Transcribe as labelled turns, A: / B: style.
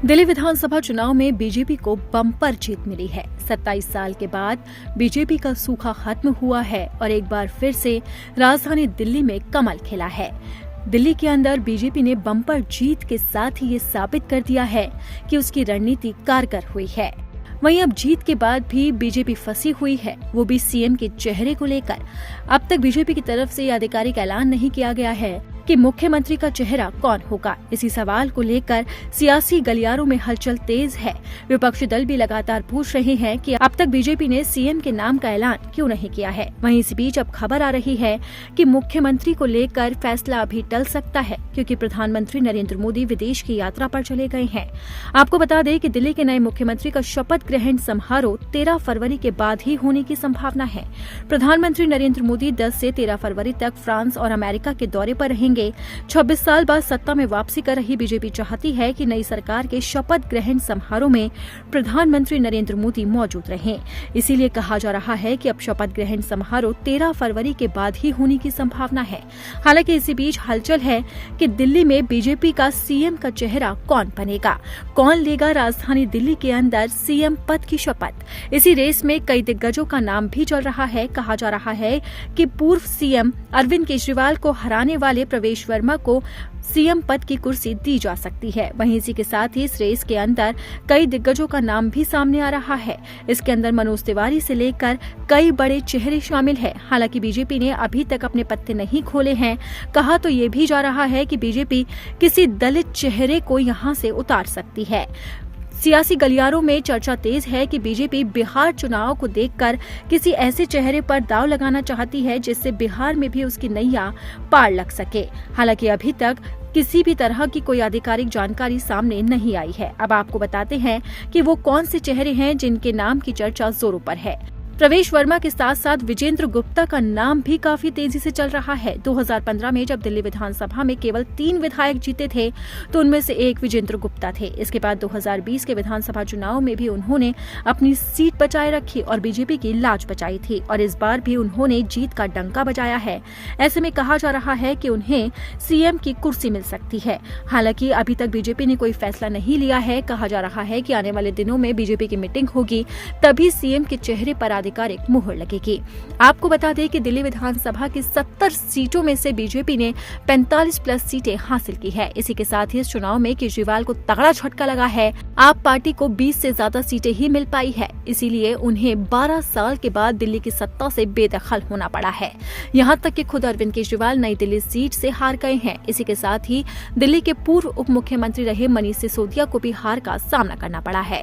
A: दिल्ली विधानसभा चुनाव में बीजेपी को बम्पर जीत मिली है। 27 साल के बाद बीजेपी का सूखा खत्म हुआ है और एक बार फिर से राजधानी दिल्ली में कमल खिला है। दिल्ली के अंदर बीजेपी ने बम्पर जीत के साथ ही ये साबित कर दिया है कि उसकी रणनीति कारगर हुई है। वहीं अब जीत के बाद भी बीजेपी फंसी हुई है, वो भी सीएम के चेहरे को लेकर। अब तक बीजेपी की तरफ से आधिकारिक ऐलान नहीं किया गया है कि मुख्यमंत्री का चेहरा कौन होगा। इसी सवाल को लेकर सियासी गलियारों में हलचल तेज है। विपक्षी दल भी लगातार पूछ रहे हैं कि अब तक बीजेपी ने सीएम के नाम का ऐलान क्यों नहीं किया है। वहीं इसी बीच अब खबर आ रही है कि मुख्यमंत्री को लेकर फैसला अभी टल सकता है, क्योंकि प्रधानमंत्री नरेंद्र मोदी विदेश की यात्रा पर चले गए हैं। आपको बता दें कि दिल्ली के नए मुख्यमंत्री का शपथ ग्रहण समारोह 13 फरवरी के बाद ही होने की संभावना है। प्रधानमंत्री नरेंद्र मोदी 10 से 13 फरवरी तक फ्रांस और अमेरिका के दौरे पर रहेंगे। 26 साल बाद सत्ता में वापसी कर रही बीजेपी चाहती है कि नई सरकार के शपथ ग्रहण समारोह में प्रधानमंत्री नरेंद्र मोदी मौजूद रहें। इसीलिए कहा जा रहा है कि अब शपथ ग्रहण समारोह 13 फरवरी के बाद ही होने की संभावना है। हालांकि इसी बीच हलचल है कि दिल्ली में बीजेपी का सीएम का चेहरा कौन बनेगा, कौन लेगा राजधानी दिल्ली के अंदर सीएम पद की शपथ। इसी रेस में कई दिग्गजों का नाम भी चल रहा है। कहा जा रहा है कि पूर्व सीएम अरविंद केजरीवाल को हराने वाले प्रवेश वर्मा को सीएम पद की कुर्सी दी जा सकती है। वहीं इसी के साथ ही इस रेस के अंदर कई दिग्गजों का नाम भी सामने आ रहा है। इसके अंदर मनोज तिवारी से लेकर कई बड़े चेहरे शामिल हैं। हालांकि बीजेपी ने अभी तक अपने पत्ते नहीं खोले हैं। कहा तो ये भी जा रहा है कि बीजेपी किसी दलित चेहरे को यहां से उतार सकती है। सियासी गलियारों में चर्चा तेज है कि बीजेपी बिहार चुनाव को देखकर किसी ऐसे चेहरे पर दांव लगाना चाहती है जिससे बिहार में भी उसकी नैया पार लग सके। हालांकि अभी तक किसी भी तरह की कोई आधिकारिक जानकारी सामने नहीं आई है। अब आपको बताते हैं कि वो कौन से चेहरे हैं जिनके नाम की चर्चा जोरों पर है। प्रवेश वर्मा के साथ साथ विजेंद्र गुप्ता का नाम भी काफी तेजी से चल रहा है। 2015 में जब दिल्ली विधानसभा में केवल 3 विधायक जीते थे तो उनमें से एक विजेंद्र गुप्ता थे। इसके बाद 2020 के विधानसभा चुनाव में भी उन्होंने अपनी सीट बचाए रखी और बीजेपी की लाज बचाई थी और इस बार भी उन्होंने जीत का डंका बजाया है। ऐसे में कहा जा रहा है कि उन्हें सीएम की कुर्सी मिल सकती है। हालांकि अभी तक बीजेपी ने कोई फैसला नहीं लिया है। कहा जा रहा है कि आने वाले दिनों में बीजेपी की मीटिंग होगी, तभी सीएम के चेहरे पर आधिकारिक मुहर लगेगी। आपको बता दें कि दिल्ली विधानसभा की 70 सीटों में से बीजेपी ने 45 प्लस सीटें हासिल की है। इसी के साथ ही इस चुनाव में केजरीवाल को तगड़ा झटका लगा है। आप पार्टी को 20 से ज्यादा सीटें ही मिल पाई है, इसीलिए उन्हें 12 साल के बाद दिल्ली की सत्ता से बेदखल होना पड़ा है। यहाँ तक कि खुद अरविंद केजरीवाल नई दिल्ली सीट से हार गए हैं। इसी के साथ ही दिल्ली के पूर्व उप मुख्यमंत्री रहे मनीष सिसोदिया को भी हार का सामना करना पड़ा है।